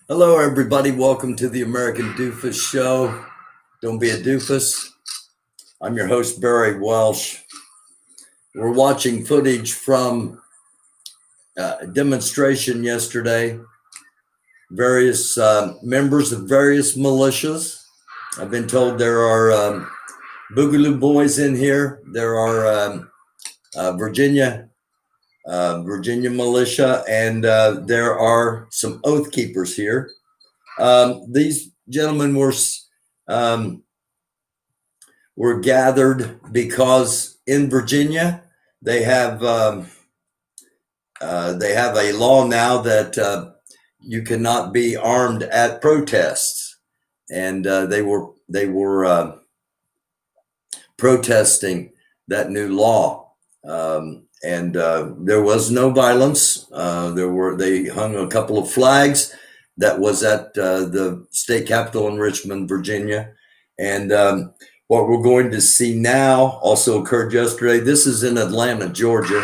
Hello, everybody. Welcome to the American Doofus Show. Don't be a doofus. I'm your host, Barry Welsh. We're watching footage from a demonstration yesterday. Various members of various militias. I've been told there are Boogaloo Boys in here. There are Virginia militia, and there are some Oath Keepers here. These gentlemen were gathered because in Virginia they have a law now that you cannot be armed at protests, and they were protesting that new law, and there was no violence. They hung a couple of flags that was at the state capitol in Richmond, Virginia, and what we're going to see now also occurred yesterday. This is in Atlanta, Georgia.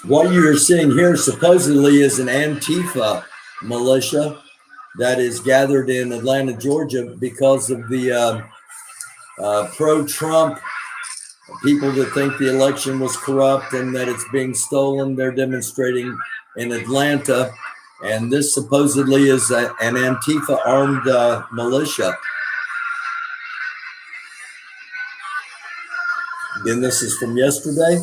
What you're seeing here supposedly is an Antifa militia that is gathered in Atlanta, Georgia, because of the pro-Trump people that think the election was corrupt and that it's being stolen. They're demonstrating in Atlanta, and this supposedly is an Antifa armed militia. Again, this is from yesterday.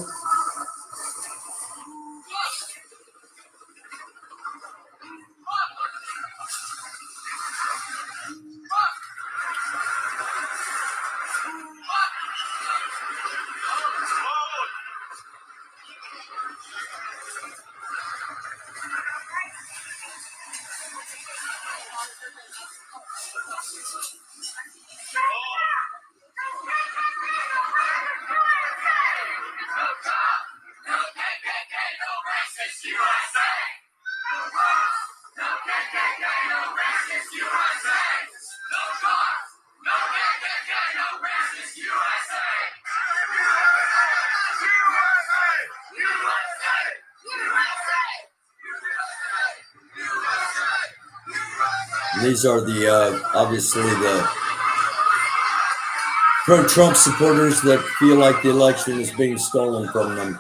These are the obviously the pro-Trump supporters that feel like the election is being stolen from them.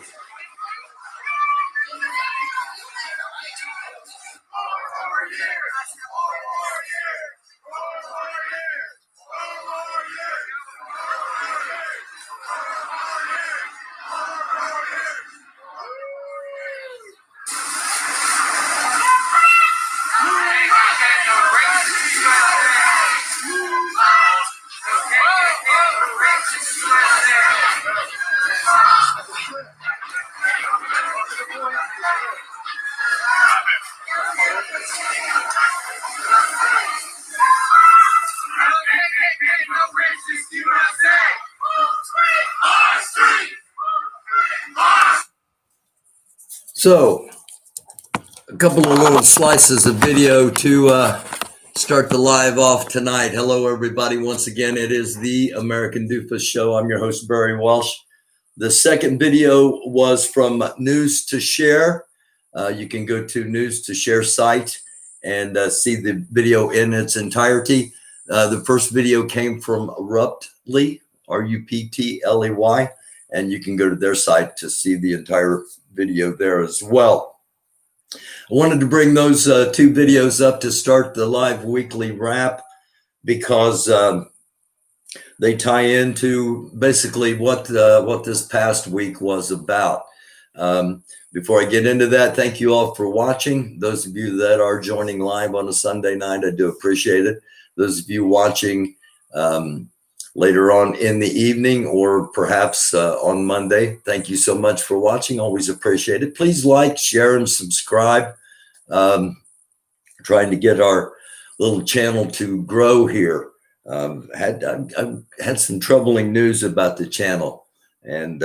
So, a couple of little slices of video to start the live off tonight. Hello, everybody. Once again, it is the American Doofus Show. I'm your host, Barry Welsh. The second video was from News to Share. You can go to News to Share site and see the video in its entirety. The first video came from Ruptley, Ruptley, and you can go to their site to see the entire video there as well. I wanted to bring those two videos up to start the live weekly wrap because they tie into basically what this past week was about. Before I get into that, thank you all for watching. Those of you that are joining live on a Sunday night, I do appreciate it. Those of you watching later on in the evening or perhaps on Monday, thank you so much for watching. Always appreciate it. Please like, share, and subscribe. Trying to get our little channel to grow here. I've had some troubling news about the channel, and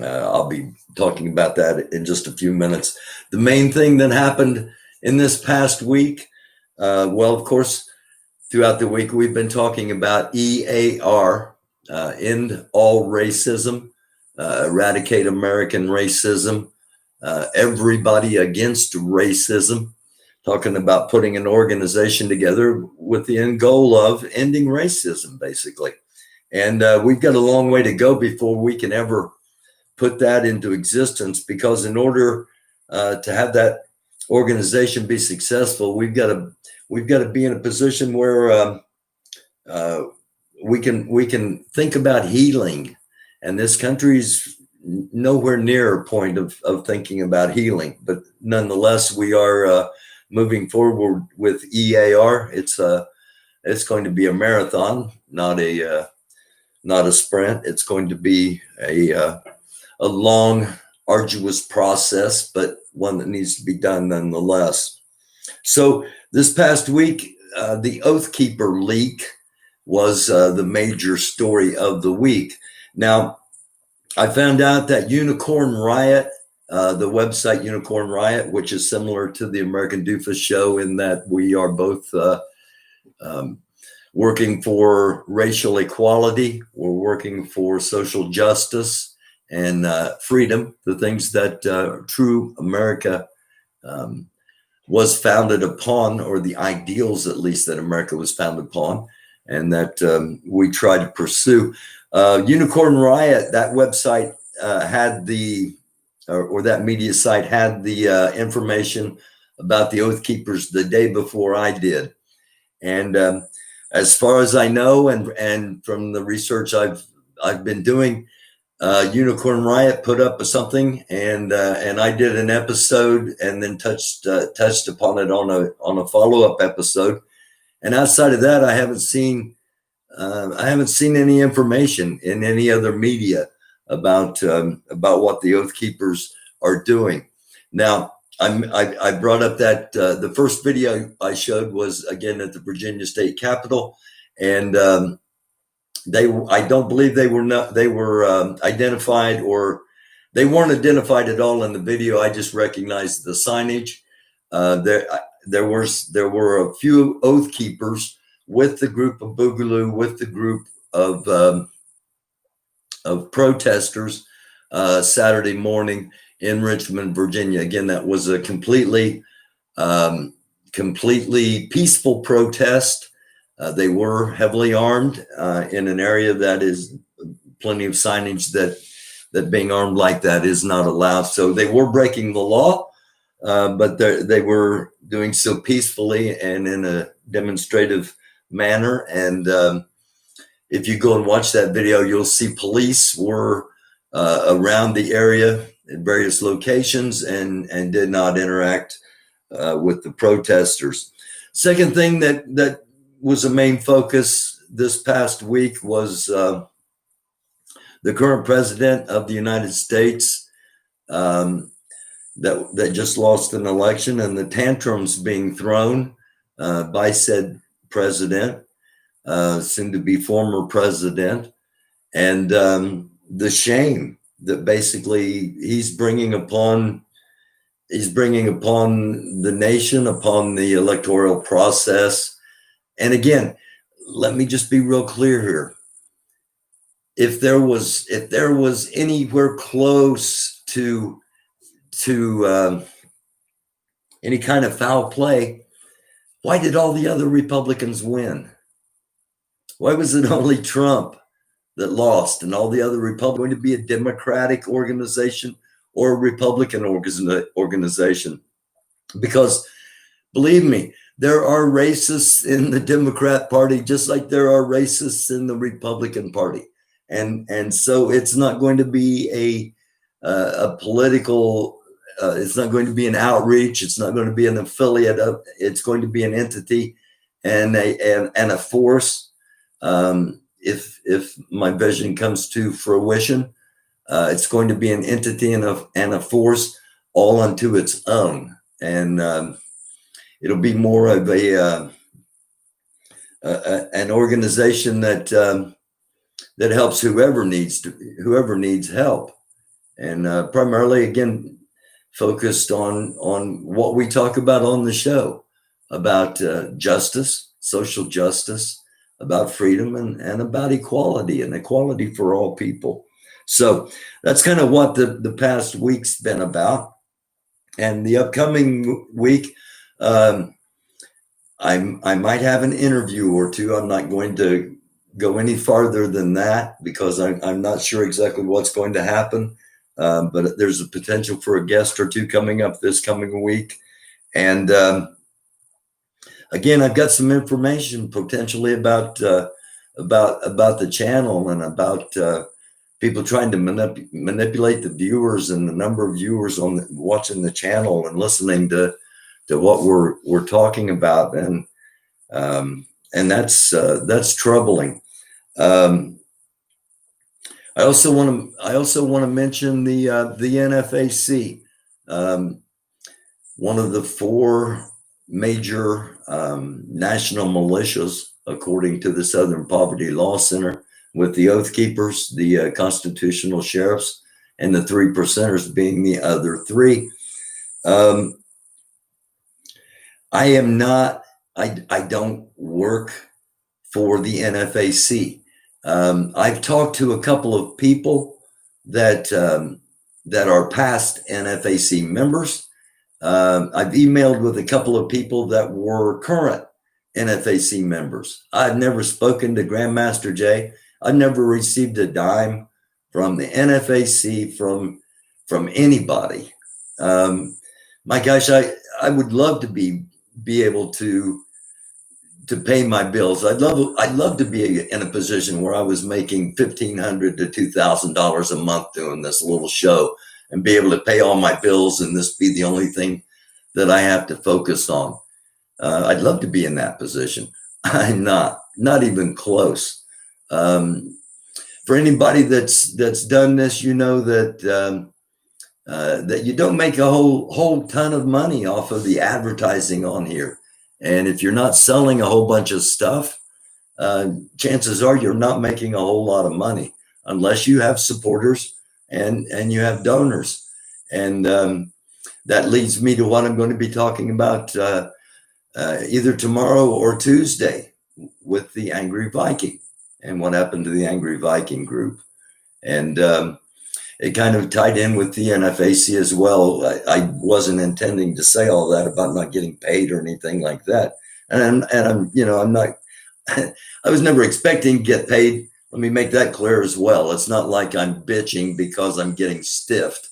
I'll be talking about that in just a few minutes. The main thing that happened in this past week, well, of course, throughout the week, we've been talking about EAR, End All Racism. eradicate American racism, everybody against racism, talking about putting an organization together with the end goal of ending racism, basically. And we've got a long way to go before we can ever put that into existence, because in order to have that organization be successful, we've got to be in a position where we can think about healing, and this country's nowhere near a point of thinking about healing. But nonetheless, we are moving forward with EAR. It's going to be a marathon, not a sprint. It's going to be a long, arduous process, but one that needs to be done nonetheless. So this past week, the Oath Keeper leak was the major story of the week. Now, I found out that Unicorn Riot, the website Unicorn Riot, which is similar to the American Doofus Show in that we are both working for racial equality, we're working for social justice and freedom, the things that true America was founded upon, or the ideals at least that America was founded upon, and that we try to pursue. Unicorn Riot, that website had or that media site had the information about the Oath Keepers the day before I did. And as far as I know, and from the research I've been doing, Unicorn Riot put up something, and I did an episode, and then touched upon it on a follow-up episode. And outside of that, I haven't seen any information in any other media about what the Oath Keepers are doing. Now, I brought up that the first video I showed was again at the Virginia State Capitol, and I don't believe they were identified, or they weren't identified at all in the video. I just recognized the signage. There were a few Oath Keepers with the group of Boogaloo, with the group of protesters Saturday morning in Richmond, Virginia. Again, that was a completely peaceful protest. They were heavily armed in an area that is plenty of signage that being armed like that is not allowed. So they were breaking the law, but they were doing so peacefully and in a demonstrative manner. And if you go and watch that video, you'll see police were around the area in various locations and did not interact with the protesters. Second thing that was a main focus this past week was the current president of the United States that just lost an election, and the tantrums being thrown by said president, soon to be former president, and the shame that basically he's bringing upon the nation, upon the electoral process. And again, let me just be real clear here. If there was anywhere close to any kind of foul play, why did all the other Republicans win? Why was it only Trump that lost and all the other Republicans? Going to be a Democratic organization or a Republican organization? Because believe me, there are racists in the Democrat Party, just like there are racists in the Republican Party. And so it's not going to be a political, it's not going to be an outreach. It's not going to be an affiliate of, it's going to be an entity and a force. If my vision comes to fruition, it's going to be an entity and a force all unto its own. And it'll be more of an organization that helps whoever needs help, and primarily again focused on what we talk about on the show, about justice, social justice, about freedom, and about equality for all people. So that's kind of what the past week's been about. And the upcoming week, I might have an interview or two. I'm not going to go any farther than that because I'm not sure exactly what's going to happen. But there's a potential for a guest or two coming up this coming week. And again, I've got some information potentially about the channel and about people trying to manipulate the viewers and the number of viewers on watching the channel and listening to what we're talking about, and that's troubling. I also want to mention the NFAC, one of the four major national militias, according to the Southern Poverty Law Center, with the Oath Keepers, the constitutional sheriffs, and the 3%ers being the other three. I don't work for the NFAC. I've talked to a couple of people that are past NFAC members. I've emailed with a couple of people that were current NFAC members. I've never spoken to Grandmaster Jay. I've never received a dime from the NFAC from anybody. My gosh, I would love to be able to pay my bills. I'd love to be in a position where I was making $1,500 to $2,000 a month doing this little show and be able to pay all my bills and this be the only thing that I have to focus on. I'd love to be in that position. I'm not even close. For anybody that's done this, you know that that you don't make a whole ton of money off of the advertising on here. And if you're not selling a whole bunch of stuff, chances are you're not making a whole lot of money unless you have supporters and you have donors. And that leads me to what I'm going to be talking about either tomorrow or Tuesday with the Angry Viking and what happened to the Angry Viking group. And it kind of tied in with the NFAC as well. I wasn't intending to say all that about not getting paid or anything like that. And I'm not, I was never expecting to get paid. Let me make that clear as well. It's not like I'm bitching because I'm getting stiffed.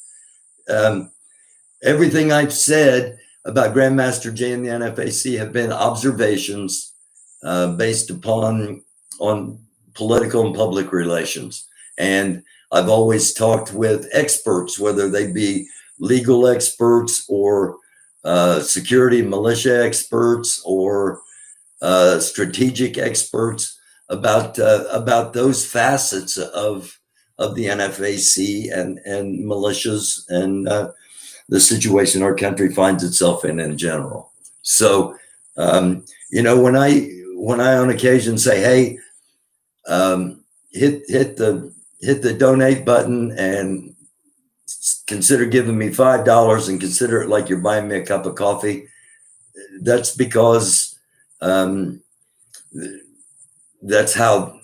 Everything I've said about Grandmaster Jay and the NFAC have been observations based on political and public relations. And I've always talked with experts, whether they be legal experts or security and militia experts or strategic experts about those facets of the NFAC and militias and the situation our country finds itself in general. So, when I on occasion say, hey, hit the donate button and consider giving me $5 and consider it like you're buying me a cup of coffee, that's because that's how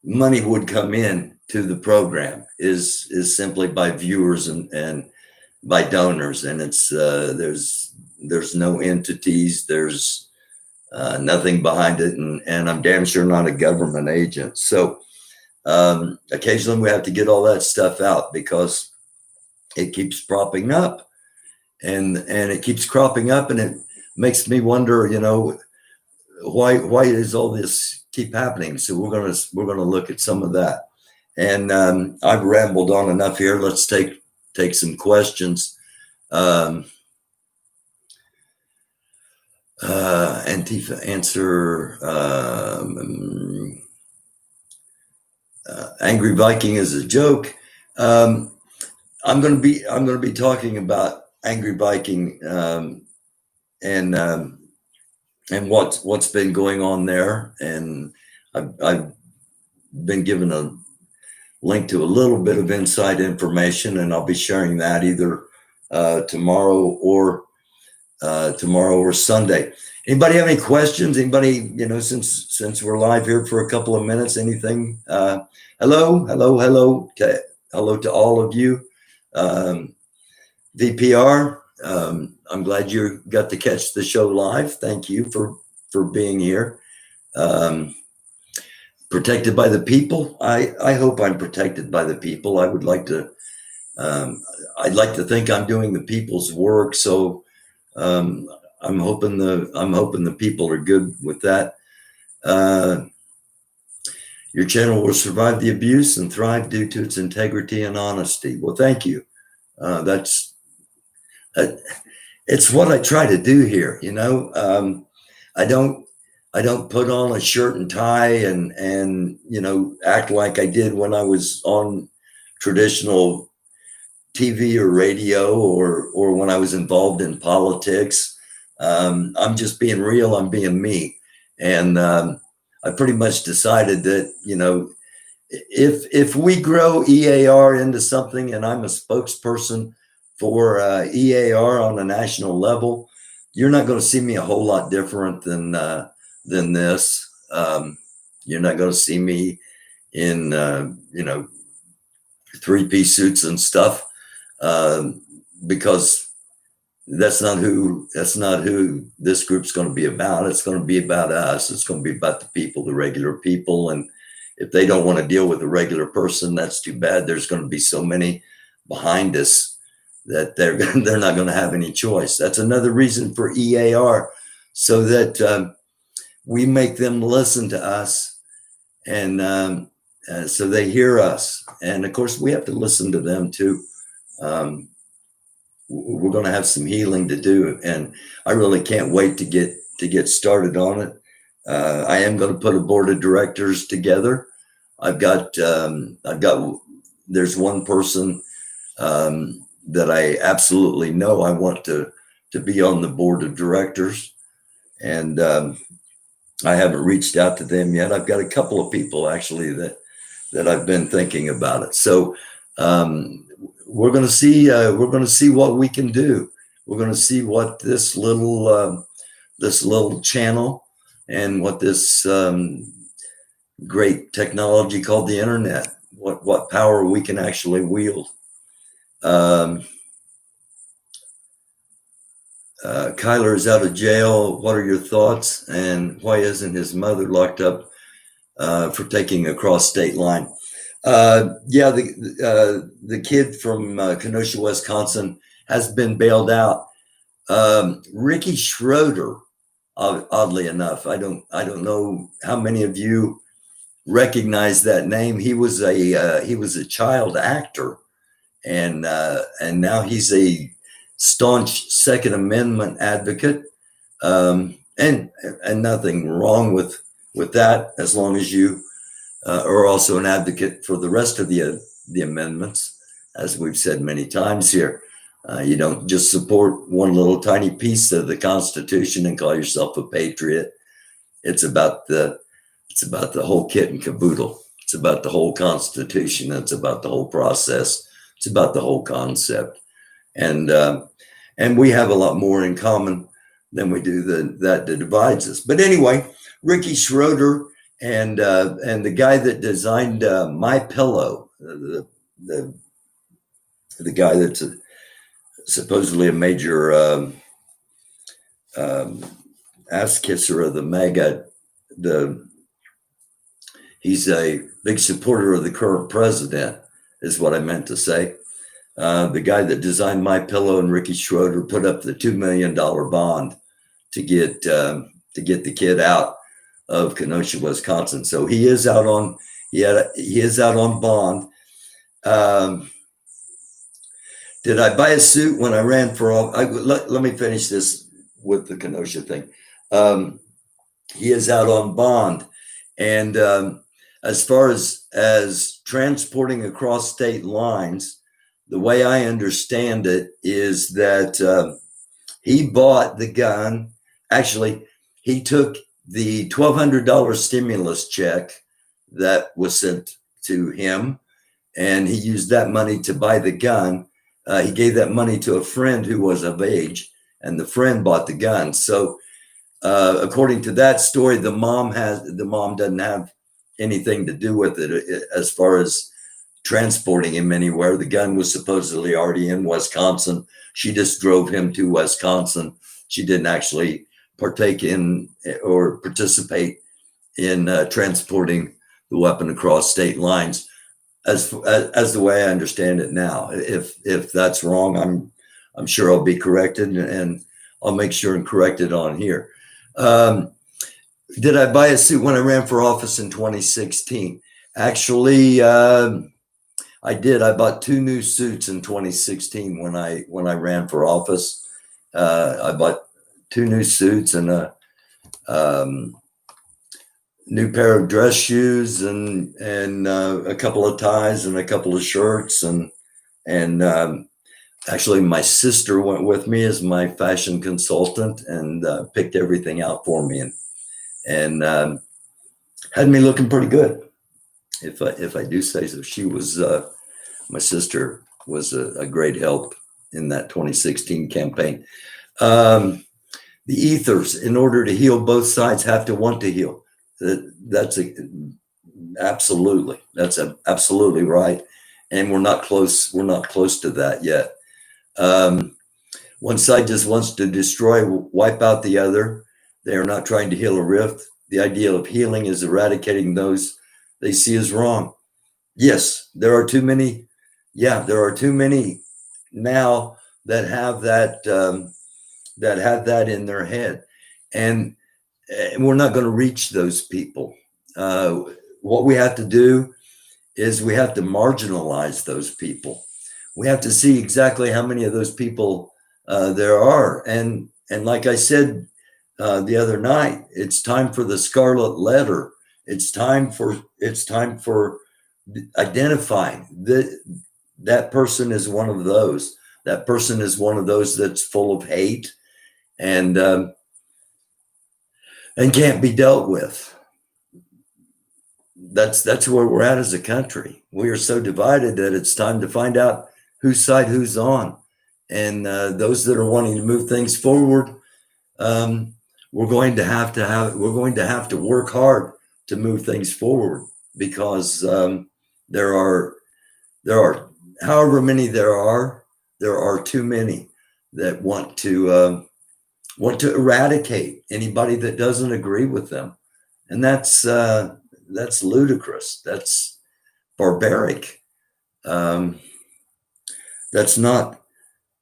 money would come in to the program is simply by viewers and by donors. And it's there's no entities, there's nothing behind it, and I'm damn sure not a government agent. So occasionally we have to get all that stuff out because it keeps propping up, and it keeps cropping up, and it makes me wonder, why does all this keep happening? So we're gonna look at some of that. And I've rambled on enough here. Let's take some questions. Antifa answer. Angry Viking is a joke. I'm going to be talking about Angry Viking and what's been going on there. And I've been given a link to a little bit of inside information, and I'll be sharing that either tomorrow or tomorrow or Sunday. Anybody have any questions? Anybody, since we're live here for a couple of minutes, anything? Hello to all of you. VPR, I'm glad you got to catch the show live. Thank you for being here. Protected by the people. I hope I'm protected by the people. I would like to, I'd like to think I'm doing the people's work. So, I'm hoping the people are good with that. Your channel will survive the abuse and thrive due to its integrity and honesty. Well, thank you. It's what I try to do here. I don't put on a shirt and tie and act like I did when I was on traditional TV or radio or when I was involved in politics. I'm just being real. I'm being me. And I pretty much decided that, if we grow EAR into something and I'm a spokesperson for EAR on a national level, you're not going to see me a whole lot different than this. You're not going to see me in, 3-piece suits and stuff, because that's not who this group's going to be about. It's going to be about us. It's going to be about the people, the regular people. And if they don't want to deal with a regular person, that's too bad. There's going to be so many behind us that they're not going to have any choice. That's another reason for EAR, so that we make them listen to us, and so they hear us. And of course, we have to listen to them too. We're going to have some healing to do, and I really can't wait to get started on it. I am going to put a board of directors together. I've got there's one person that I absolutely know I want to be on the board of directors, and I haven't reached out to them yet. I've got a couple of people actually that I've been thinking about it. So we're going to see what we can do. We're going to see what this little channel and what this great technology called the internet, what power we can actually wield. Kyler is out of jail. What are your thoughts? And why isn't his mother locked up for taking a cross state line? The kid from Kenosha, Wisconsin has been bailed out. Ricky Schroeder, oddly enough, I don't know how many of you recognize that name. He was a child actor, and now he's a staunch Second Amendment advocate, and nothing wrong with that, as long as you are also an advocate for the rest of the amendments, as we've said many times here. You don't just support one little tiny piece of the Constitution and call yourself a patriot. It's about the whole kit and caboodle. It's about the whole Constitution. It's about the whole process. It's about the whole concept. And we have a lot more in common than we do that divides us. But anyway, Ricky Schroeder and the guy that designed My Pillow, the guy that's supposedly a major ass kisser of the MAGA, he's a big supporter of the current president, is what I meant to say. The guy that designed My Pillow and Ricky Schroeder put up the $2 million bond to get the kid out of Kenosha, Wisconsin. So he is out on bond. Did I buy a suit when I ran for office? Let me finish this with the Kenosha thing. He is out on bond, and as far as transporting across state lines, the way I understand it is that he bought the gun. Actually, he took the $1,200 stimulus check that was sent to him, and he used that money to buy the gun. He gave that money to a friend who was of age, and the friend bought the gun. So according to that story, the mom doesn't have anything to do with it as far as transporting him anywhere. The gun was supposedly already in Wisconsin. She just drove him to Wisconsin. She didn't actually partake in or participate in transporting the weapon across state lines, as the way I understand it now. If that's wrong, I'm sure I'll be corrected, and I'll make sure and correct it on here. Did I buy a suit when I ran for office in 2016? Actually, I did. I bought 2 new suits in 2016 when I ran for office. I bought 2 new suits and a new pair of dress shoes and a couple of ties and a couple of shirts and actually my sister went with me as my fashion consultant and picked everything out for me and had me looking pretty good. If I do say so. She was my sister was a great help in that 2016 campaign. The ethers, in order to heal, both sides have to want to heal. That's absolutely right, and we're not close to that yet. One side just wants to destroy, wipe out the other. They are not trying to heal a rift. The idea of healing is eradicating those they see as wrong. Yes, there are too many. Yeah, there are too many now that have that in their head, and we're not going to reach those people. What we have to do is we have to marginalize those people. We have to see exactly how many of those people there are, and like I said the other night, it's time for the scarlet letter. It's time for identifying that person is one of those. That person is one of those that's full of hate and can't be dealt with. That's where we're at as a country. We are so divided that it's time to find out whose side who's on. And those that are wanting to move things forward, we're going to have to work hard to move things forward, because there are however many there are too many that want to eradicate anybody that doesn't agree with them, and that's ludicrous. That's barbaric. That's not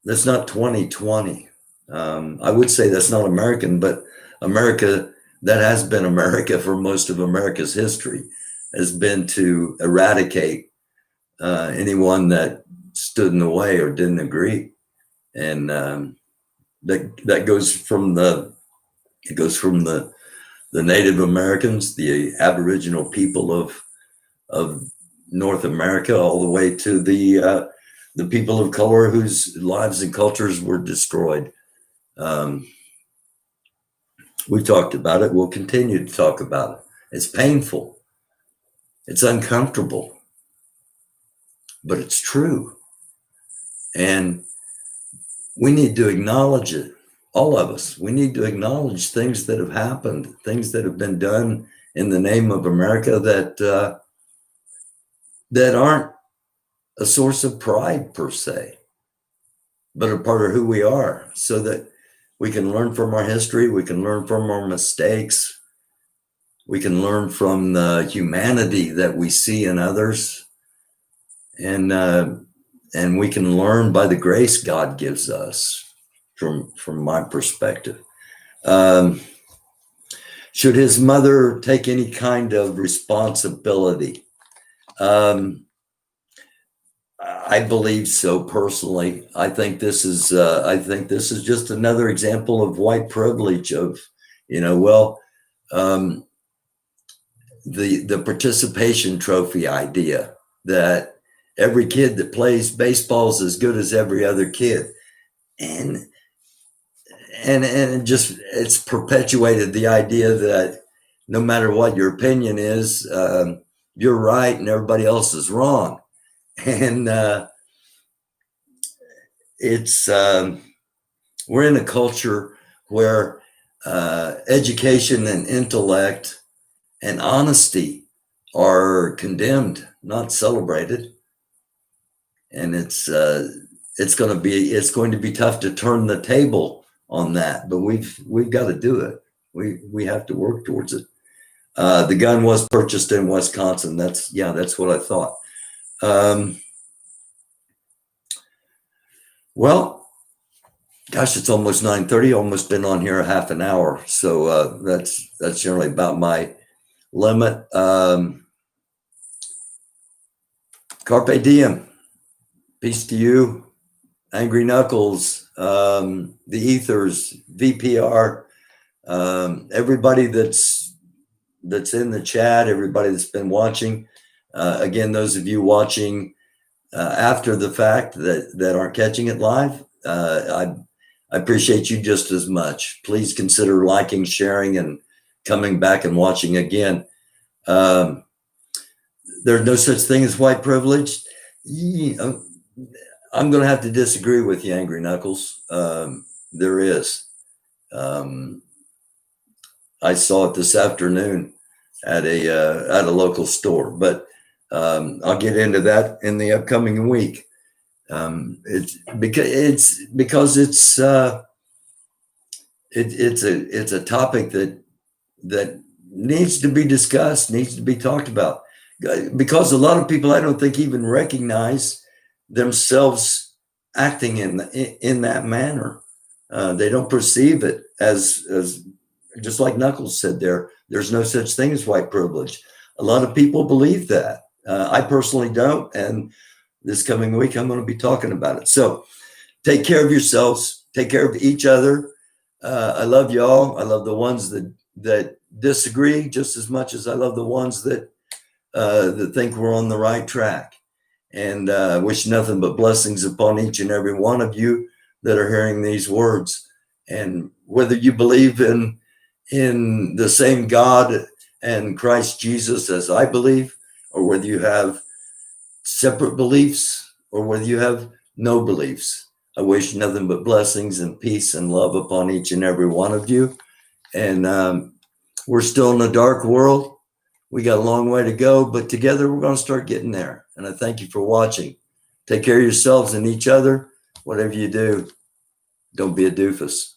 2020. I would say that's not American, but America, that has been America for most of America's history, has been to eradicate anyone that stood in the way or didn't agree. And that goes from the Native Americans, the Aboriginal people of North America, all the way to the people of color whose lives and cultures were destroyed. We've talked about it. We'll continue to talk about it. It's painful. It's uncomfortable, but it's true. And we need to acknowledge it. All of us, we need to acknowledge things that have happened, things that have been done in the name of America that aren't a source of pride per se, but a part of who we are, so that we can learn from our history, we can learn from our mistakes, we can learn from the humanity that we see in others, and we can learn by the grace God gives us. From my perspective, should his mother take any kind of responsibility? I believe so personally. I think this is just another example of white privilege. Of the participation trophy idea, that every kid that plays baseball is as good as every other kid, and just it's perpetuated the idea that no matter what your opinion is, you're right and everybody else is wrong. And it's we're in a culture where education and intellect and honesty are condemned, not celebrated. And it's going to be tough to turn the table on that, but we've got to do it. We have to work towards it. The gun was purchased in Wisconsin. That's what I thought. Well, gosh, it's almost 9:30. Almost been on here a half an hour, so that's generally about my limit. Carpe diem. Peace to you, Angry Knuckles, the Ethers, VPR, everybody that's in the chat, everybody that's been watching. Again, those of you watching after the fact that aren't catching it live, I appreciate you just as much. Please consider liking, sharing, and coming back and watching again. There's no such thing as white privilege. I'm going to have to disagree with you, Angry Knuckles. There is. I saw it this afternoon at a local store, but I'll get into that in the upcoming week. It's because it's a topic that needs to be discussed, needs to be talked about, because a lot of people, I don't think, even recognize themselves acting in that manner. They don't perceive it as just like Knuckles said there's no such thing as white privilege. A lot of people believe that. I personally don't, and this coming week I'm going to be talking about it. So take care of yourselves, take care of each other. I love y'all. I love the ones that disagree just as much as I love the ones that think we're on the right track. And wish nothing but blessings upon each and every one of you that are hearing these words. And whether you believe in the same God and Christ Jesus as I believe, or whether you have separate beliefs, or whether you have no beliefs, I wish nothing but blessings and peace and love upon each and every one of you. And we're still in a dark world. We got a long way to go, but together we're going to start getting there. And I thank you for watching. Take care of yourselves and each other. Whatever you do, don't be a doofus.